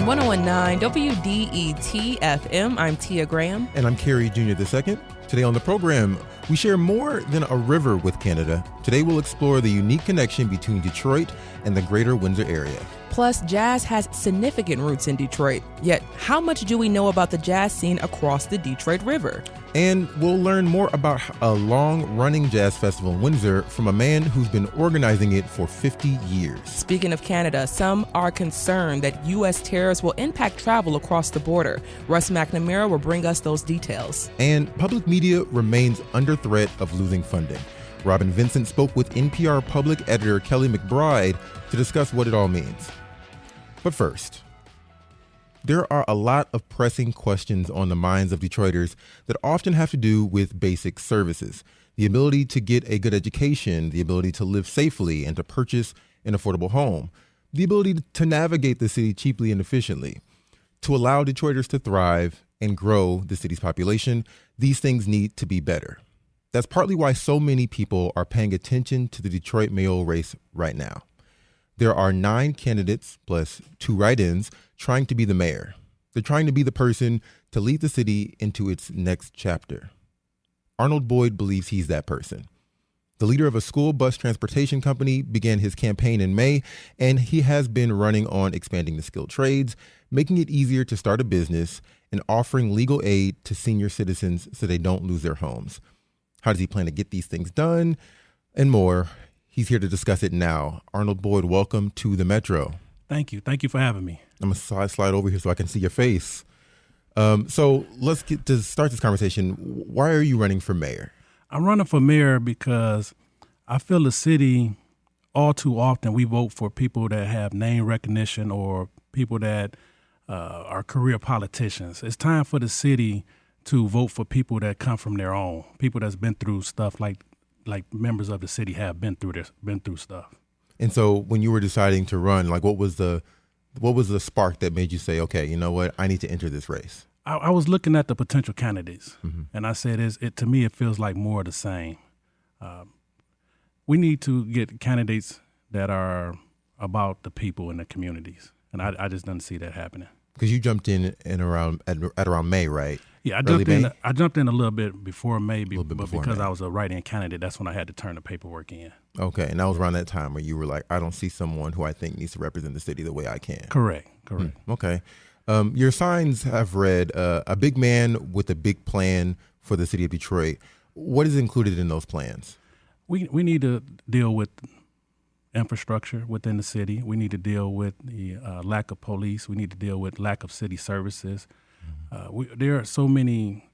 On 101.9 WDET FM, I'm Tia Graham. And I'm Kerry Jr. II. Today on the program, we share more than a river with Canada. Today we'll explore the unique connection between Detroit and the greater Windsor area. Plus, jazz has significant roots in Detroit. Yet, how much do we know about the jazz scene across the Detroit River? And we'll learn more about a long-running jazz festival in Windsor from a man who's been organizing it for 50 years. Speaking of Canada, some are concerned that U.S. tariffs will impact travel across the border. Russ McNamara will bring us those details. And public media remains under threat of losing funding. Robin Vincent spoke with NPR Public Editor Kelly McBride to discuss what it all means. But first, there are a lot of pressing questions on the minds of Detroiters that often have to do with basic services. The ability to get a good education, the ability to live safely and to purchase an affordable home, the ability to navigate the city cheaply and efficiently. To allow Detroiters to thrive and grow the city's population, these things need to be better. That's partly why so many people are paying attention to the Detroit mayoral race right now. There are 9 candidates, plus 2 write-ins, trying to be the mayor. They're trying to be the person to lead the city into its next chapter. Arnold Boyd believes he's that person. The leader of a school bus transportation company began his campaign in May, and he has been running on expanding the skilled trades, making it easier to start a business, and offering legal aid to senior citizens so they don't lose their homes. How does he plan to get these things done? And more. He's here to discuss it now. Arnold Boyd, welcome to the Metro. Thank you. Thank you for having me. I'm going to slide over here so I can see your face. So let's get to start this conversation. Why are you running for mayor? I'm running for mayor because I feel the city, all too often, we vote for people that have name recognition or people that are career politicians. It's time for the city to vote for people that come from their own, people that's been through stuff like members of the city have been through stuff. And so when you were deciding to run, like what was the spark that made you say, okay, you know what, I need to enter this race? I was looking at the potential candidates, and I said, to me, it feels like more of the same. We need to get candidates that are about the people in the communities, and I just don't see that happening. Because you jumped in around May, right? Yeah, I jumped in a little bit before May, because I was a write-in candidate, that's when I had to turn the paperwork in. Okay, and that was around that time where you were like, I don't see someone who I think needs to represent the city the way I can. Correct. Okay. Your signs have read, a big man with a big plan for the city of Detroit. What is included in those plans? We need to deal with infrastructure within the city. We need to deal with the lack of police. We need to deal with lack of city services. There are so many,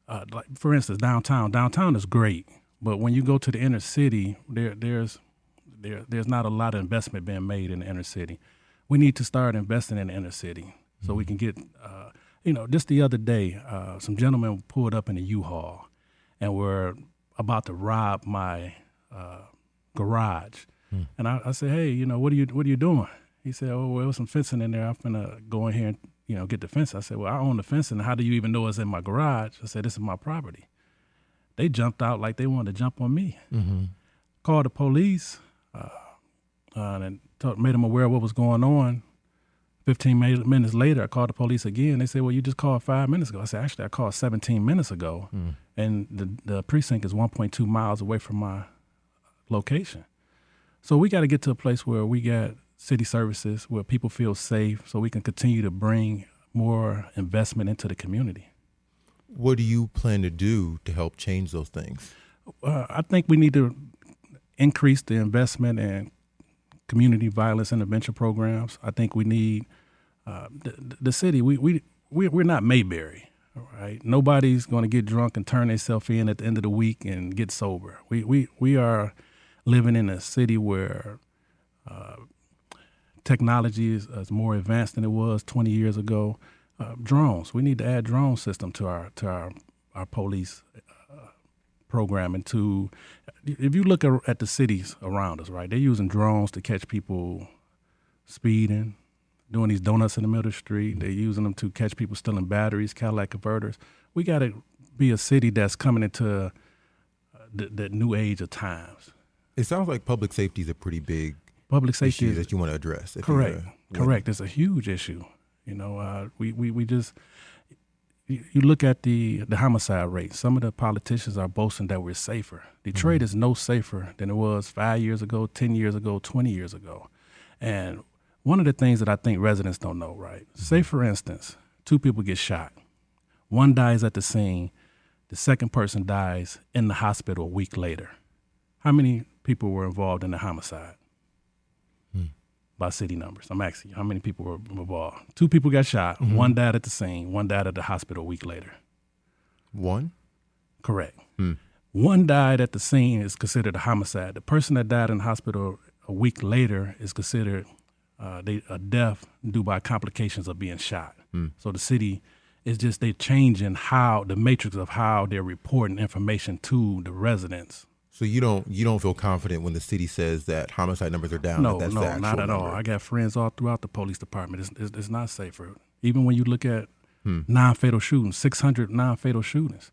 like for instance, downtown. Downtown is great, but when you go to the inner city, there's not a lot of investment being made in the inner city. We need to start investing in the inner city so we can get, just the other day, some gentlemen pulled up in a U-Haul and were about to rob my garage. And I said, hey, what are you doing? He said, oh, well, there was some fencing in there. I'm finna go in here and, get the fence. I said, well, I own the fencing. How do you even know it's in my garage? I said, this is my property. They jumped out like they wanted to jump on me. Called the police and made them aware of what was going on. 15 minutes later, I called the police again. They said, well, you just called 5 minutes ago. I said, actually, I called 17 minutes ago. And the precinct is 1.2 miles away from my location. So we got to get to a place where we got city services, where people feel safe, so we can continue to bring more investment into the community. What do you plan to do to help change those things? I think we need to increase the investment in community violence intervention programs. I think we need the city. We're not Mayberry, right? Nobody's going to get drunk and turn themselves in at the end of the week and get sober. We are living in a city where technology is more advanced than it was 20 years ago. Drones. We need to add drone system to our police program. And if you look at the cities around us, right, they're using drones to catch people speeding, doing these donuts in the middle of the street. They're using them to catch people stealing batteries, Cadillac converters. We got to be a city that's coming into the new age of times. It sounds like public safety is a pretty big public safety issue that you want to address. Correct. It's a huge issue. We just, you look at the homicide rate. Some of the politicians are boasting that we're safer. Detroit is no safer than it was 5 years ago, 10 years ago, 20 years ago. And one of the things that I think residents don't know, right? Say, for instance, 2 people get shot. One dies at the scene. The second person dies in the hospital a week later. How many people were involved in the homicide? By city numbers. I'm asking you, how many people were involved? 2 people got shot. One died at the scene. One died at the hospital a week later. One? Correct. One died at the scene is considered a homicide. The person that died in the hospital a week later is considered a death due by complications of being shot. So the city is just, they're changing how the matrix of how they're reporting information to the residents. So you don't feel confident when the city says that homicide numbers are down? No, that's no, the actual not at number. all. I got friends all throughout the police department. It's not safer. Even when you look at non-fatal shootings, 600 non-fatal shootings.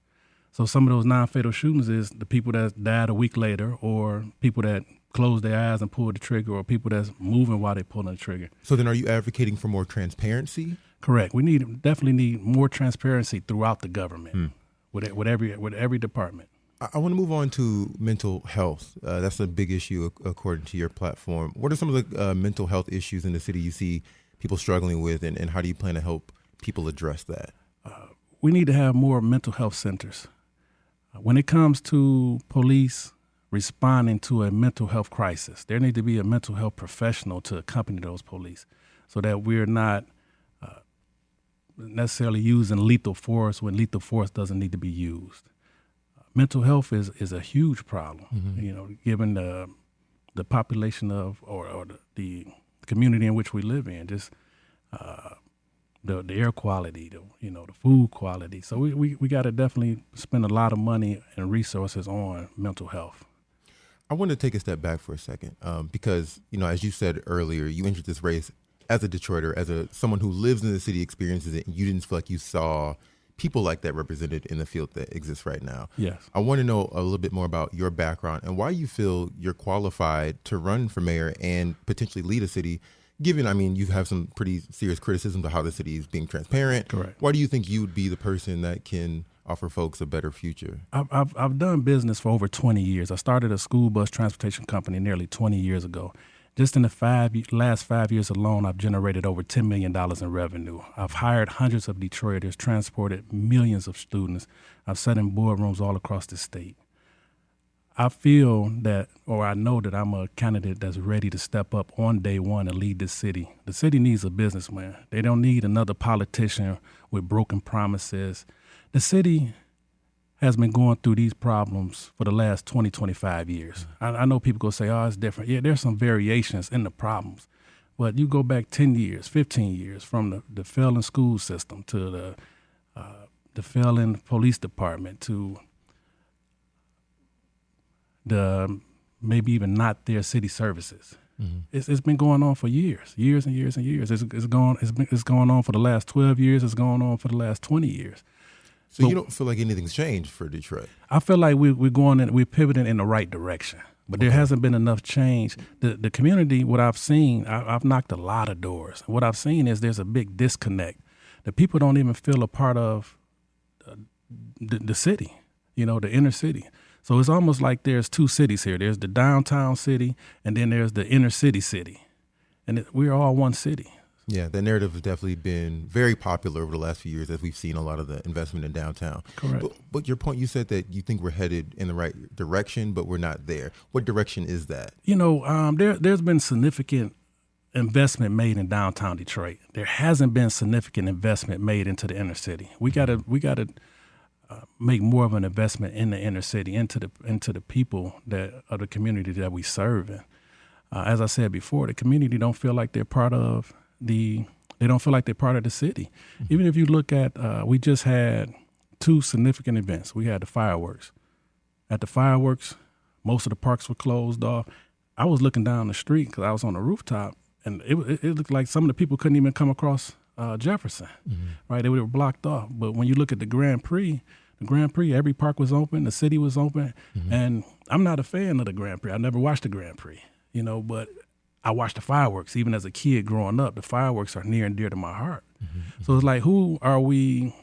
So some of those non-fatal shootings is the people that died a week later, or people that closed their eyes and pulled the trigger, or people that's moving while they're pulling the trigger. So then are you advocating for more transparency? Correct. We definitely need more transparency throughout the government with every department. I want to move on to mental health. That's a big issue according to your platform. What are some of the mental health issues in the city you see people struggling with, and how do you plan to help people address that? We need to have more mental health centers. When it comes to police responding to a mental health crisis, there need to be a mental health professional to accompany those police, so that we're not necessarily using lethal force when lethal force doesn't need to be used. Mental health is a huge problem, given the population of or the community in which we live in, just the air quality, the food quality. So we got to definitely spend a lot of money and resources on mental health. I want to take a step back for a second because, as you said earlier, you entered this race as a Detroiter, as someone who lives in the city, experiences it, and you didn't feel like you saw people like that represented in the field that exists right now. Yes. I want to know a little bit more about your background and why you feel you're qualified to run for mayor and potentially lead a city, given, you have some pretty serious criticism of how the city is being transparent. Correct. Why do you think you would be the person that can offer folks a better future? I've done business for over 20 years. I started a school bus transportation company nearly 20 years ago. Just in the last 5 years alone, I've generated over $10 million in revenue. I've hired hundreds of Detroiters, transported millions of students. I've sat in boardrooms all across the state. I feel that, or I know that I'm a candidate that's ready to step up on day one and lead this city. The city needs a businessman. They don't need another politician with broken promises. The city has been going through these problems for the last 20, 25 years. I know people go say, oh, it's different. Yeah, there's some variations in the problems. But you go back 10 years, 15 years, from the failing school system to the failing police department to the maybe even not their city services. It's been going on for years and years and years. It's going on for the last 12 years. It's going on for the last 20 years. So you don't feel like anything's changed for Detroit? I feel like we're pivoting in the right direction, but there hasn't been enough change. The community, what I've seen, I've knocked a lot of doors. What I've seen is there's a big disconnect. The people don't even feel a part of the city, the inner city. So it's almost like there's 2 cities here. There's the downtown city, and then there's the inner city. And we're all one city. Yeah, that narrative has definitely been very popular over the last few years as we've seen a lot of the investment in downtown. Correct. But your point, you said that you think we're headed in the right direction, but we're not there. What direction is that? There's been significant investment made in downtown Detroit. There hasn't been significant investment made into the inner city. We gotta make more of an investment in the inner city, into the people that of the community that we serve in. As I said before, the community don't feel like they're part of they don't feel like they're part of the city. Even if you look at, we just had 2 significant events. We had the fireworks. At the fireworks, most of the parks were closed off. I was looking down the street because I was on the rooftop, and it looked like some of the people couldn't even come across Jefferson, right? They were blocked off. But when you look at the Grand Prix, every park was open, the city was open, and I'm not a fan of the Grand Prix. I never watched the Grand Prix, but I watched the fireworks. Even as a kid growing up, the fireworks are near and dear to my heart. So it's like, who are we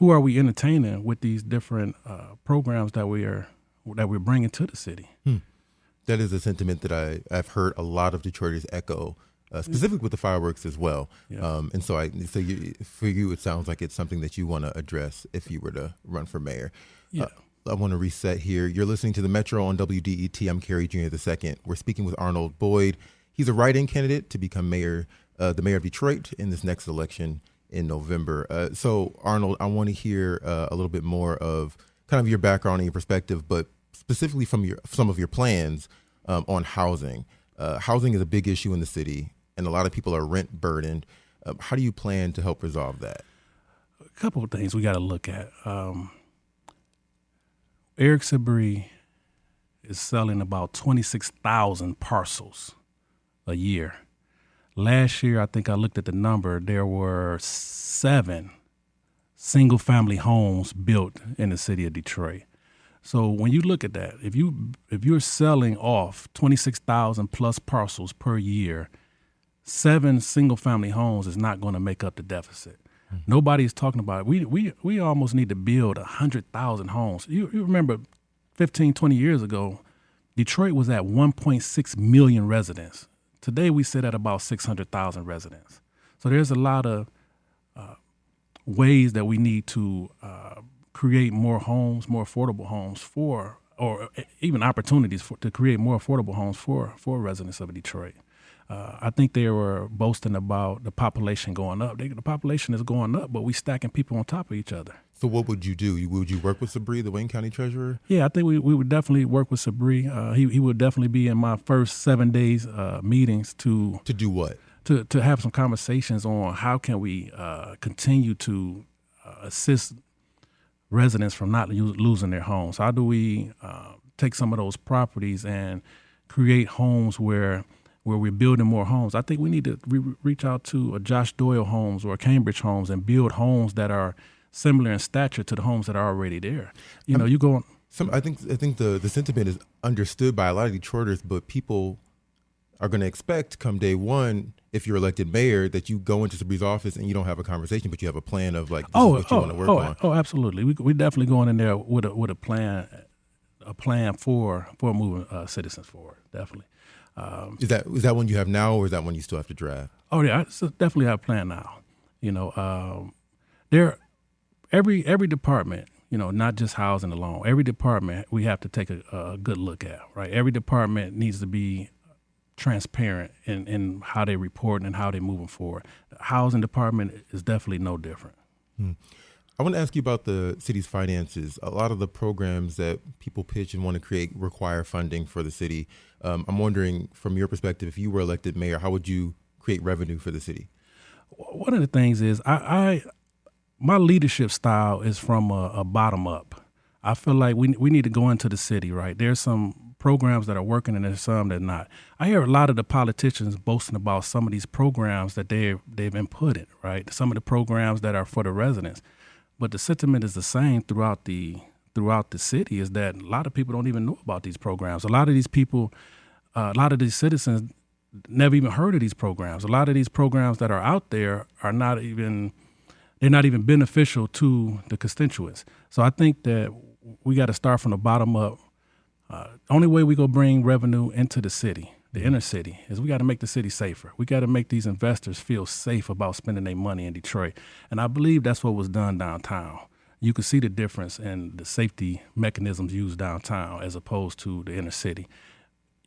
entertaining with these different programs that we're bringing to the city? That is a sentiment that I've heard a lot of Detroiters echo, specifically with the fireworks as well. Yeah. And so for you, it sounds like it's something that you want to address if you were to run for mayor. Yeah. I want to reset here. You're listening to The Metro on WDET. I'm Kerry Jr. II. We're speaking with Arnold Boyd. He's a write-in candidate to become mayor, the mayor of Detroit in this next election in November. So, Arnold, I want to hear a little bit more of kind of your background and your perspective, but specifically from some of your plans on housing. Housing is a big issue in the city, and a lot of people are rent burdened. How do you plan to help resolve that? A couple of things we got to look at. Eric Sabree is selling about 26,000 parcels a year. Last year, I think I looked at the number, there were 7 single-family homes built in the city of Detroit. So when you look at that, if you're selling off 26,000 plus parcels per year, 7 single-family homes is not going to make up the deficit. Nobody's talking about it. We almost need to build 100,000 homes. You remember 15, 20 years ago, Detroit was at 1.6 million residents. Today we sit at about 600,000 residents. So there's a lot of ways that we need to create more homes, more affordable homes or even opportunities to create more affordable homes for residents of Detroit. I think they were boasting about the population going up. The population is going up, but we stacking people on top of each other. So what would you do? Would you work with Sabree, the Wayne County Treasurer? Yeah, I think we would definitely work with Sabree. He would definitely be in my first 7 days meetings to do what? To have some conversations on how can we continue to assist residents from not losing their homes. How do we take some of those properties and create homes where we're building more homes? I think we need to reach out to a Josh Doyle Homes or a Cambridge Homes and build homes that are similar in stature to the homes that are already there. You go on. I think the sentiment is understood by a lot of Detroiters, but people are going to expect come day one, if you're elected mayor, that you go into Sabree's office and you don't have a conversation, but you have a plan of like, this is what you want to work on. Oh, absolutely. We definitely going in there with a plan for moving citizens forward. Definitely. Is that one you have now, or is that one you still have to draft? Oh yeah, I definitely have a plan now. Every department, not just housing alone. Every department we have to take a good look at, right? Every department needs to be transparent in how they report and how they're moving forward. The housing department is definitely no different. I want to ask you about the city's finances. A lot of the programs that people pitch and want to create require funding for the city. I'm wondering, from your perspective, if you were elected mayor, how would you create revenue for the city? One of the things is my leadership style is from a bottom up. I feel like we need to go into the city, right? There's some programs that are working and there's some that are not. I hear a lot of the politicians boasting about some of these programs that they've been put in, right? Some of the programs that are for the residents. But the sentiment is the same throughout the city, is that a lot of people don't even know about these programs. A lot of these people, a lot of these citizens never even heard of these programs. A lot of these programs that are out there are not even beneficial to the constituents. So I think that we got to start from the bottom up. Only way we go bring revenue into the city, the inner city, is we got to make the city safer. We got to make these investors feel safe about spending their money in Detroit. And I believe that's what was done downtown. You can see the difference in the safety mechanisms used downtown as opposed to the inner city.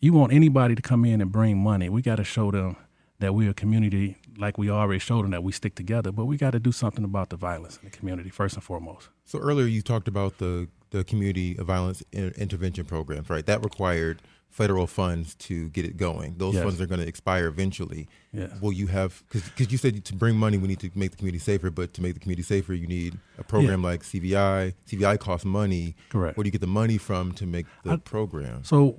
You want anybody to come in and bring money, we got to show them that we're a community, like we already showed them that we stick together, but we got to do something about the violence in the community first and foremost. So earlier you talked about the community violence intervention programs, right? That required federal funds to get it going. Those funds are going to expire eventually. Yes. Will you have, because you said to bring money, we need to make the community safer, but to make the community safer, you need a program like CVI. CVI costs money. Correct. Where do you get the money from to make the program? So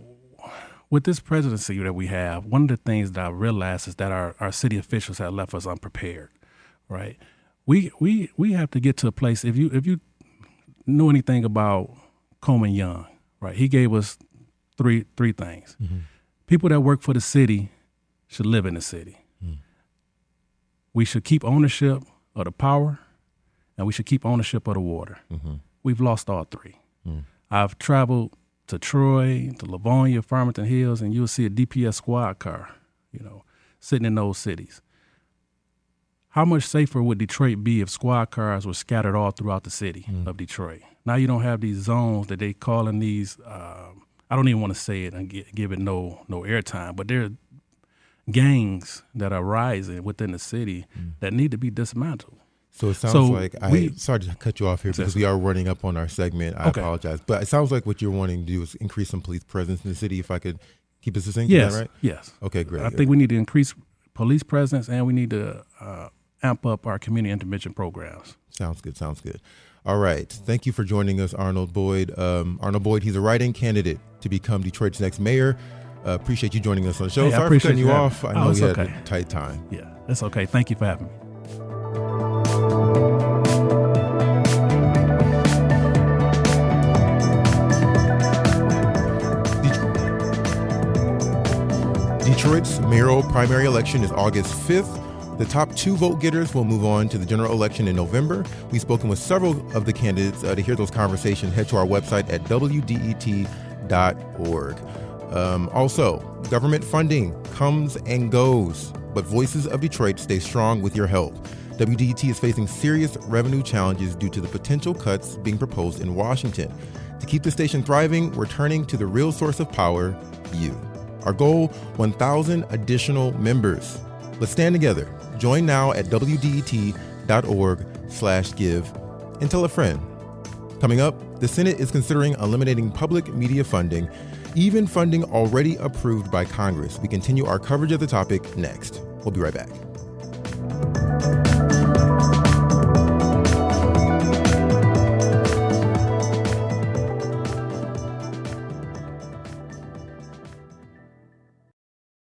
with this presidency that we have, one of the things that I realized is that our city officials have left us unprepared, right? We have to get to a place, if you know anything about Coleman Young, right? He gave us three things. Mm-hmm. People that work for the city should live in the city. Mm. we should keep ownership of the power, and we should keep ownership of the water. We've lost all three. I've traveled to Troy, to Livonia, Farmington Hills, and you'll see a DPS squad car, sitting in those cities. How much safer would Detroit be if squad cars were scattered all throughout the city of Detroit? Now you don't have these zones that they call in these, I don't even want to say it and give it no airtime, but there are gangs that are rising within the city that need to be dismantled. So it sounds sorry to cut you off here because we are running up on our segment. I apologize. But it sounds like what you're wanting to do is increase some police presence in the city, if I could keep it succinct. Yes, is that right? Yes. Okay, great. I think we need to increase police presence, and we need to amp up our community intervention programs. Sounds good. All right. Thank you for joining us, Arnold Boyd. Arnold Boyd, he's a write-in candidate to become Detroit's next mayor. Appreciate you joining us on the show. Sorry for cutting you off. I know you had a tight time. Yeah, that's okay. Thank you for having me. Detroit's mayoral primary election is August 5th. The top 2 vote getters will move on to the general election in November. We've spoken with several of the candidates. To hear those conversations, head to our website at wdet.org. Also, government funding comes and goes, but Voices of Detroit stay strong with your help. WDET is facing serious revenue challenges due to the potential cuts being proposed in Washington. To keep the station thriving, we're turning to the real source of power, you. Our goal, 1,000 additional members. Let's stand together. Join now at wdet.org/give and tell a friend. Coming up, the Senate is considering eliminating public media funding, even funding already approved by Congress. We continue our coverage of the topic next. We'll be right back.